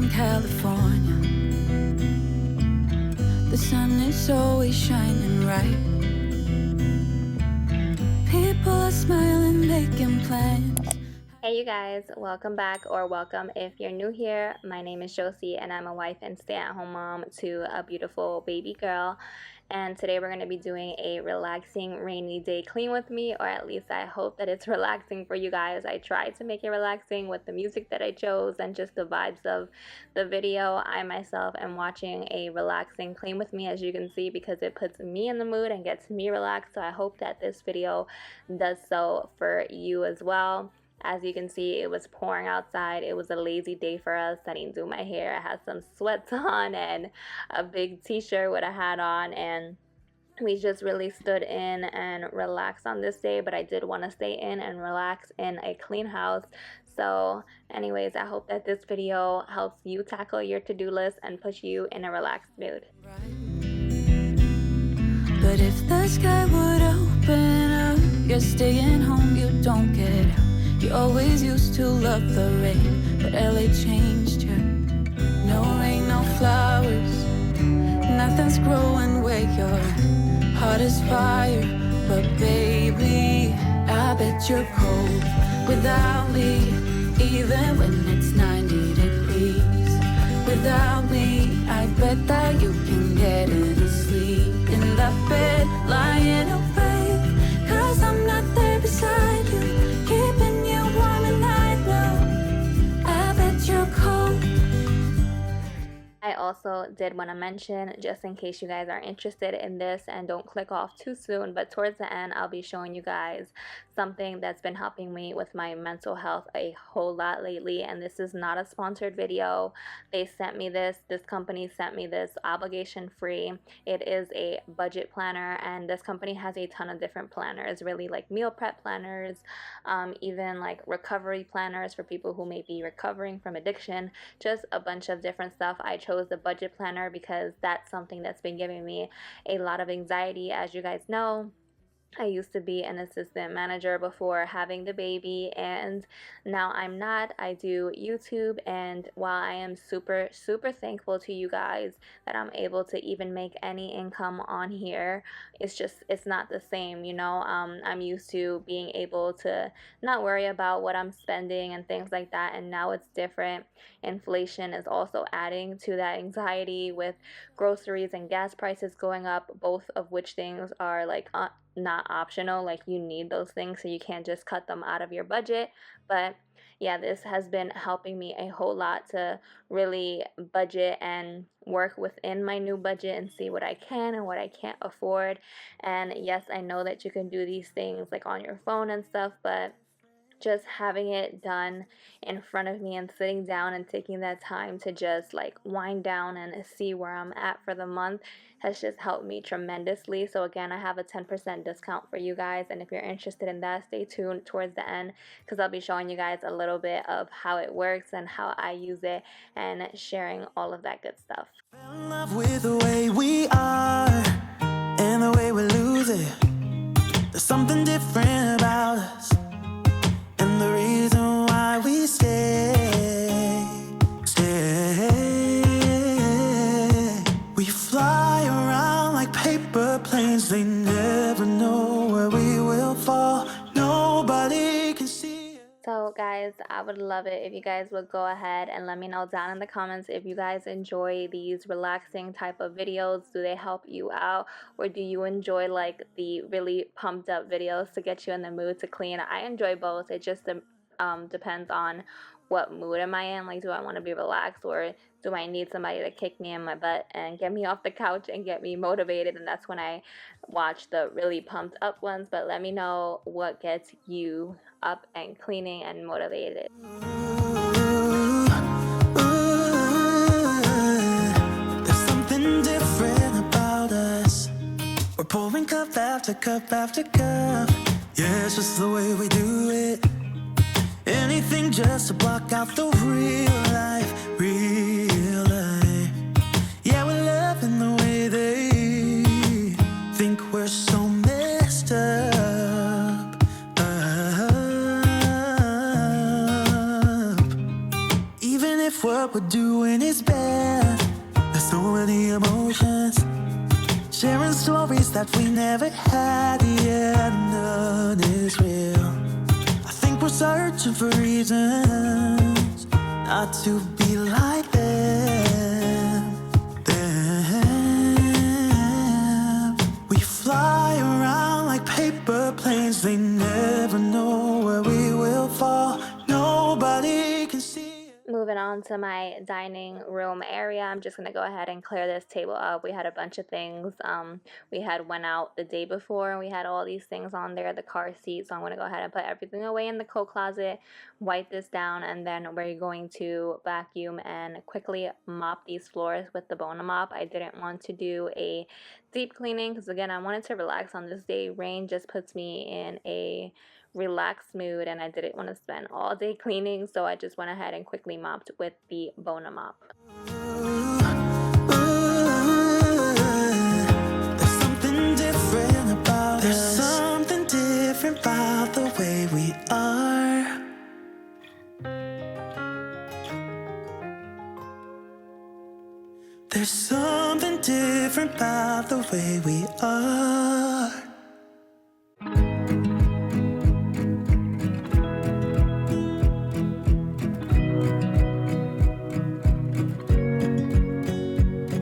in California. The sun is always shining bright. People are smiling, making plans. Hey you guys, welcome back, or welcome if you're new here. My name is Josie and I'm a wife and stay-at-home mom to a beautiful baby girl. And today we're going to be doing a relaxing rainy day clean with me, or at least I hope that it's relaxing for you guys. I tried to make it relaxing with the music that I chose and just the vibes of the video. I myself am watching a relaxing clean with me, as you can see, because it puts me in the mood and gets me relaxed. So I hope that this video does so for you as well. As you can see, it was pouring outside. It was a lazy day for us. I didn't do my hair. I had some sweats on and a big t-shirt with a hat on, and we just really stood in and relaxed on this day. But I did want to stay in and relax in a clean house. So anyways, I hope that this video helps you tackle your to-do list and puts you in a relaxed mood. But if the sky would open up, you're staying home, you don't get out. You always used to love the rain, but LA changed you. No rain, no flowers, nothing's growing where your heart is fire. But baby, I bet you're cold without me, even when it's 90 degrees. Without me, I bet that you can get any sleep in that bed, lying awake, 'cause I'm not there beside you, keeping you warm, and I know I bet you're cold. I also did want to mention, just in case you guys are interested in this and don't click off too soon, but towards the end I'll be showing you guys something that's been helping me with my mental health a whole lot lately. And this is not a sponsored video. They sent me this company sent me this obligation free. It is a budget planner, and this company has a ton of different planners, really, like meal prep planners, even like recovery planners for people who may be recovering from addiction, just a bunch of different stuff. I chose the budget planner because that's something that's been giving me a lot of anxiety. As you guys know, I used to be an assistant manager before having the baby, and now I'm not. I do YouTube, and while I am super thankful to you guys that I'm able to even make any income on here, it's not the same, you know. I'm used to being able to not worry about what I'm spending and things like that, and now it's different. Inflation is also adding to that anxiety with groceries and gas prices going up, both of which things are like not optional. Like, you need those things, so you can't just cut them out of your budget. But yeah, this has been helping me a whole lot to really budget and work within my new budget and see what I can and what I can't afford. And yes, I know that you can do these things like on your phone and stuff, but just having it done in front of me and sitting down and taking that time to just like wind down and see where I'm at for the month has just helped me tremendously. So again, I have a 10% discount for you guys, and if you're interested in that, stay tuned towards the end, because I'll be showing you guys a little bit of how it works and how I use it and sharing all of that good stuff. Fell in love with the way we are and the way we lose it. There's something different about us, and the reason why we stay. We fly around like paper planes. They never know where we will fall. Nobody can see it. So guys, I would love it if you guys would go ahead and let me know down in the comments if you guys enjoy these relaxing type of videos. Do they help you out, or do you enjoy like the really pumped up videos to get you in the mood to clean? I enjoy both. It just depends on what mood am I in. Like, do I want to be relaxed, or do I need somebody to kick me in my butt and get me off the couch and get me motivated? And that's when I watch the really pumped up ones. But let me know what gets you up and cleaning and motivated. There's something different about us. We're pouring cup after cup after cup. Yeah, it's just the way we do it. Anything just to block out the real life, real life. Yeah, we're loving the way they think we're so messed up. Even if what we're doing distance, sharing stories that we never had. Yeah, none is real. I think we're searching for reasons not to be like them. We fly around like paper planes. They never know where we will fall. Nobody can see. Moving on to my dining room area, I'm just gonna go ahead and clear this table up. We had a bunch of things. We had went out the day before and we had all these things on there, the car seat. So I'm gonna go ahead and put everything away in the coat closet, wipe this down, and then we're going to vacuum and quickly mop these floors with the Bona mop. I didn't want to do a deep cleaning because again, I wanted to relax on this day. Rain just puts me in a relaxed mood and I didn't want to spend all day cleaning, so I just went ahead and quickly mopped with the Bona mop. There's something different about There's something different about the way we are. There's something different about the way we are.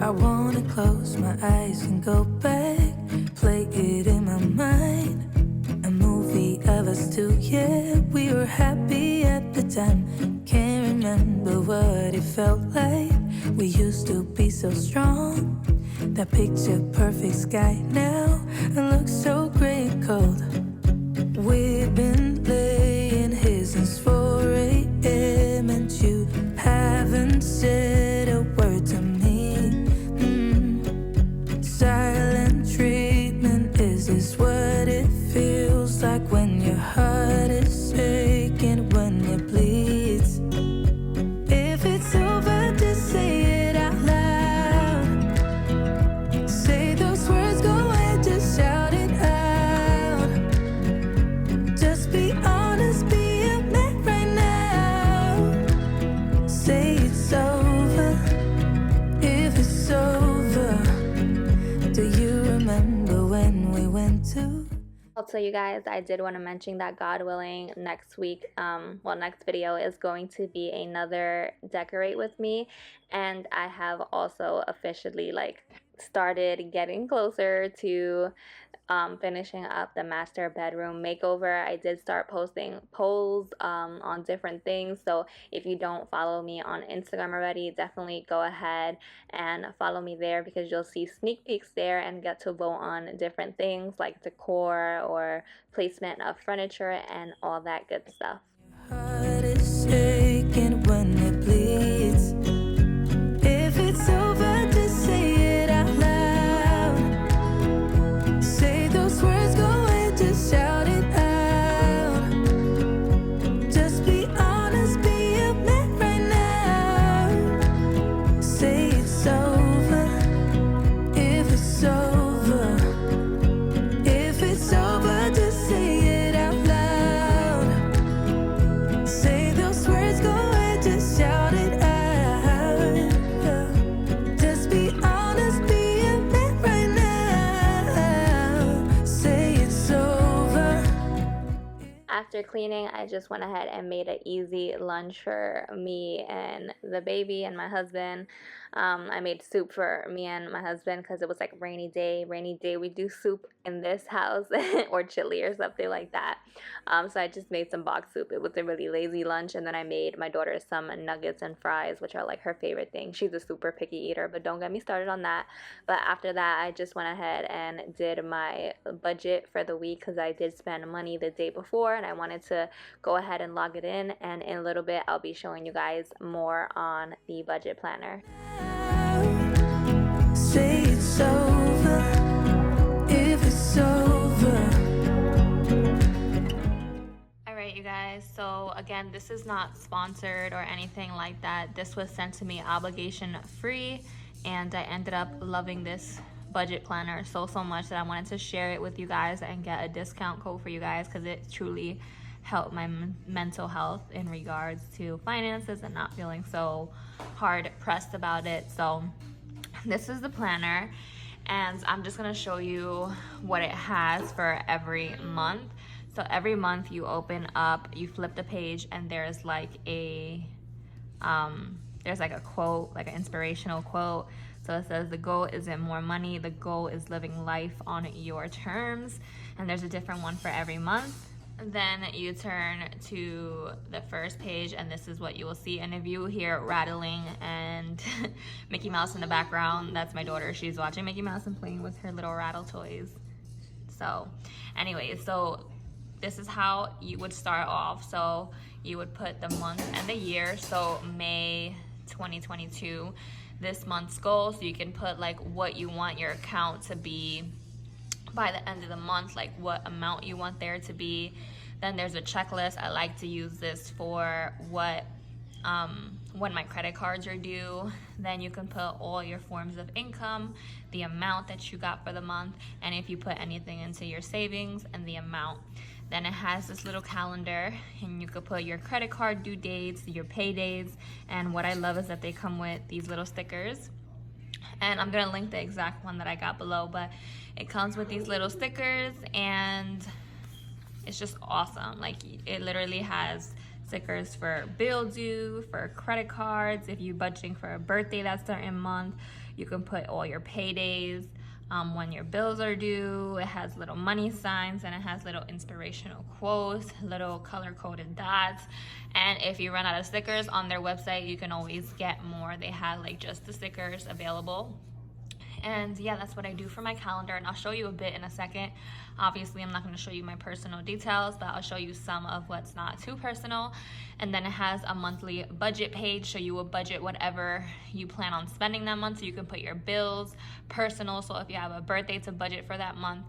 I wanna close my eyes and go back, play it in my mind. A movie of us two, yeah, we were happy at the time. Can't remember what it felt like. We used to be so strong. That picture perfect sky now it looks so gray and cold. We've been laying here since 4 a.m. and you haven't said a word to me. Silent treatment, is this what it feels like when your heart is aching, when it bleeds? If it's over, just say it out loud. Say those words, go ahead, just shout it out. Just be honest, be a man right now. Say it's over, if it's over. Do you remember when we went to? Also, you guys, I did want to mention that God willing, next week, next video is going to be another decorate with me, and I have also officially started getting closer to finishing up the master bedroom makeover. I did start posting polls on different things, so if you don't follow me on Instagram already, definitely go ahead and follow me there because you'll see sneak peeks there and get to vote on different things like decor or placement of furniture and all that good stuff. Heart is shaking when it bleeds. If it's over, just say it out loud. Say those words, go ahead, just shout it out. Just be honest, be a man right now. Say it's over, if it's over. If it's over, just say it out loud. Say those words, go ahead, just shout it out. Just be honest, be a man right now. Say it's over. After cleaning, I just went ahead and made an easy lunch for me and the baby and my husband. I made soup for me and my husband because it was like rainy day. We do soup in this house or chili or something like that. So I just made some box soup. It was a really lazy lunch, and then I made my daughter some nuggets and fries, which are like her favorite thing. She's a super picky eater, but don't get me started on that. But after that, I just went ahead and did my budget for the week because I did spend money the day before and I wanted to go ahead and log it in, and in a little bit I'll be showing you guys more on the budget planner. Say it's over, if it's over. Alright, you guys, so again, this is not sponsored or anything like that. This was sent to me obligation free, and I ended up loving this budget planner so much that I wanted to share it with you guys and get a discount code for you guys because it truly helped my mental health in regards to finances and not feeling so hard pressed about it. So this is the planner, and I'm just gonna show you what it has for every month. So every month you open up, you flip the page, and there's like a quote, like an inspirational quote. So it says, the goal isn't more money, the goal is living life on your terms. And there's a different one for every month. Then you turn to the first page, and this is what you will see. And if you hear rattling and Mickey Mouse in the background, that's my daughter. She's watching Mickey Mouse and playing with her little rattle toys. So anyways, so this is how you would start off. So you would put the month and the year. So May 2022, this month's goal. So you can put like what you want your account to be by the end of the month, like what amount you want there to be. Then there's a checklist. I like to use this for what when my credit cards are due. Then you can put all your forms of income, the amount that you got for the month, and if you put anything into your savings, and the amount. Then it has this little calendar, and you could put your credit card due dates, your paydays, and what I love is that they come with these little stickers. And I'm gonna link the exact one that I got below, but it comes with these little stickers, and it's just awesome. Like, it literally has stickers for bill due, for credit cards. If you're budgeting for a birthday that certain month, you can put all your paydays, when your bills are due. It has little money signs, and it has little inspirational quotes, little color-coded dots. And if you run out of stickers on their website, you can always get more. They have like just the stickers available. And yeah, that's what I do for my calendar, and I'll show you a bit in a second. Obviously, I'm not going to show you my personal details, but I'll show you some of what's not too personal. And then it has a monthly budget page, so you will budget whatever you plan on spending that month. So you can put your bills, personal, so if you have a birthday, to budget for that month,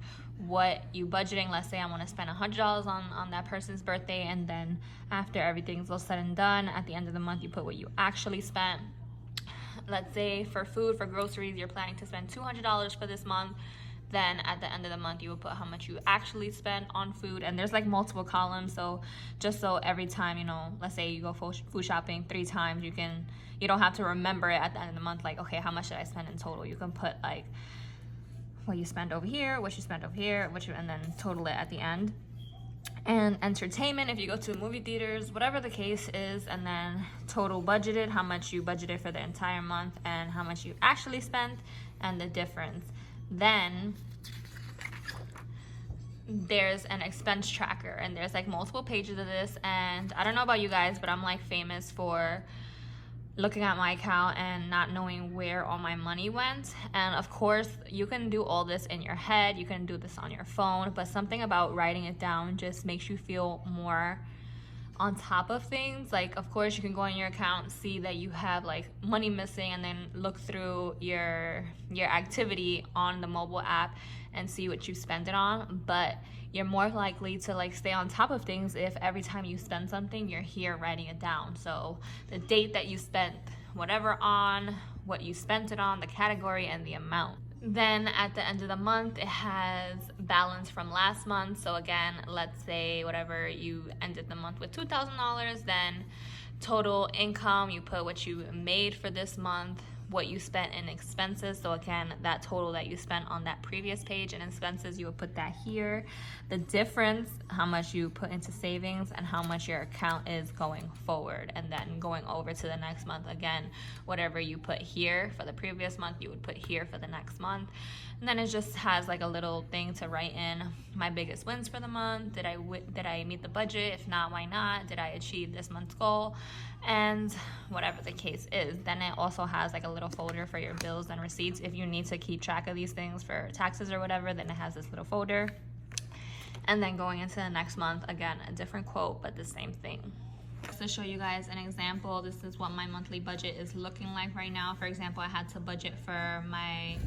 what you budgeting. Let's say I want to spend $100 on that person's birthday, and then after everything's all said and done, at the end of the month, you put what you actually spent. Let's say for food, for groceries, you're planning to spend $200 for this month. Then at the end of the month, you will put how much you actually spent on food. And there's like multiple columns, so just so every time, you know, let's say you go food shopping 3 times, you don't have to remember it at the end of the month, like, okay, how much did I spend in total? You can put like what you spent over here, what you spent over here, and then total it at the end. And entertainment, if you go to movie theaters, whatever the case is, and then total budgeted, how much you budgeted for the entire month, and how much you actually spent, and the difference. Then there's an expense tracker, and there's like multiple pages of this. And I don't know about you guys, but I'm like famous for looking at my account and not knowing where all my money went. And of course, you can do all this in your head, you can do this on your phone, but something about writing it down just makes you feel more on top of things. Like, of course, you can go on your account, see that you have like money missing, and then look through your activity on the mobile app and see what you spent it on. But you're more likely to like stay on top of things if every time you spend something, you're here writing it down. So the date that you spent whatever on, what you spent it on, the category, and the amount. Then at the end of the month, it has balance from last month. So again, let's say whatever you ended the month with $2,000, then total income, you put what you made for this month, what you spent in expenses. So again, that total that you spent on that previous page in expenses, you would put that here. The difference, how much you put into savings and how much your account is going forward. And then going over to the next month, again, whatever you put here for the previous month, you would put here for the next month. And then it just has like a little thing to write in my biggest wins for the month. Did I meet the budget? If not, why not? Did I achieve this month's goal? And whatever the case is. Then it also has like a little folder for your bills and receipts. If you need to keep track of these things for taxes or whatever, then it has this little folder. And then going into the next month, again, a different quote, but the same thing. To show you guys an example, this is what my monthly budget is looking like right now. For example, I had to budget for my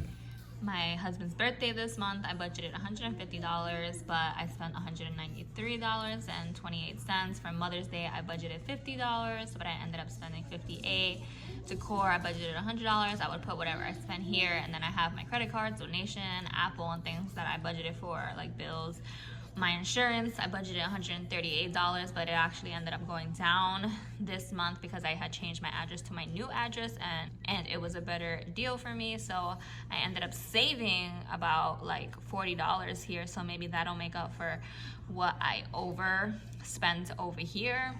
husband's birthday this month. I budgeted $150, but I spent $193.28. For Mother's Day, I budgeted $50, but I ended up spending $58. Decor, I budgeted $100. I would put whatever I spent here, and then I have my credit cards, donation, Apple, and things that I budgeted for, like bills, my insurance. I budgeted $138, but it actually ended up going down this month because I had changed my address to my new address, and it was a better deal for me. So I ended up saving about like $40 here, so maybe that'll make up for what I overspent over here.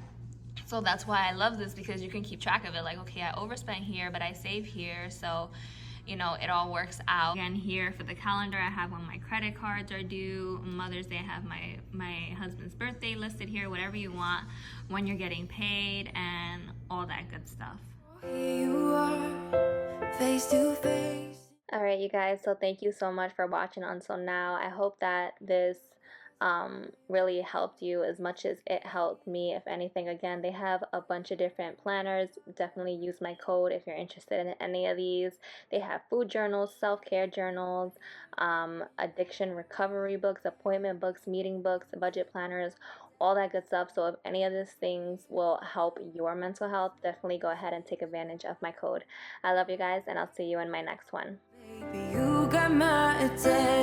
So that's why I love this, because you can keep track of it. Like, okay, I overspent here, but I save here. So, you know, it all works out. Again, here for the calendar, I have when my credit cards are due. Mother's Day, I have my husband's birthday listed here, whatever you want, when you're getting paid, and all that good stuff. Here you are, face to face. All right, you guys, so thank you so much for watching until now. I hope that this really helped you as much as it helped me. If anything, again, they have a bunch of different planners. Definitely use my code if you're interested in any of these. They have food journals, self-care journals, addiction recovery books, appointment books, meeting books, budget planners, all that good stuff. So if any of these things will help your mental health, definitely go ahead and take advantage of my code. I love you guys, and I'll see you in my next one. Baby, you got my attention.